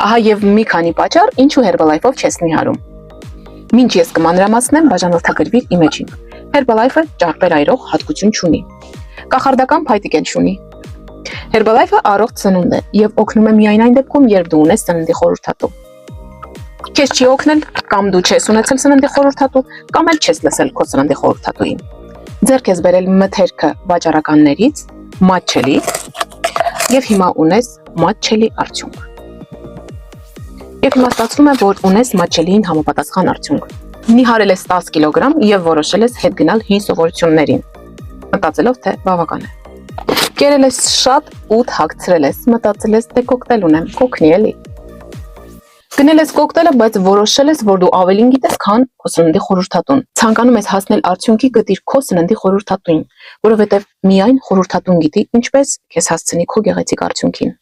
Ահա եւ մի քանի պատճառ, ինչու Herbalife-ով չես նիհարում։ Մինչ ես կմանրամասնեմ, բաժանորդագրվիր իմեջին։ Herbalife-ը ճարպեր այրող հատկություն չունի։ Կախարդական փայտիկ էլ չունի։ Herbalife-ը առողջ սնունդ է եւ օգնում է միայն այն դեպքում, երբ դու ունես սննդի խորհրդատու։ Քեզ չի օգնել, կամ դու չես ունեցել սննդի խորհրդատու, կամ էլ չես լսել քո սննդի խորհրդատուին։ Ձեռք ես բերել մթերքը վաճառականներից, մատչելի, եւ հիմա ունես մատչելի արդյունք։ Եվ հիմա ստացվում է, որ ունես մատչելիին համապատասխան արդյունք։ Նիհարել ես 10 կիլոգրամ եւ որոշել ես հետ գնալ հին սովորություններին, մտածելով, թե բավական է։ Կերել ես շատ ուտ հագցրել ես, մտածել ես, թե կոկտեյլ ունեմ, կօգնի էլի։ Գնել ես կոկտեյլը, բայց որոշել ես, որ դու ավելին գիտես, քան քո սննդի խորհրդատուն։ Ցանկանում ես հասնել արդյունքի, գտիր քո սննդի խորհրդատուին, որովհետև միայն խորհրդատուն գիտի ինչպես քեզ հասցնի քո գեղեցիկ արդյունքին։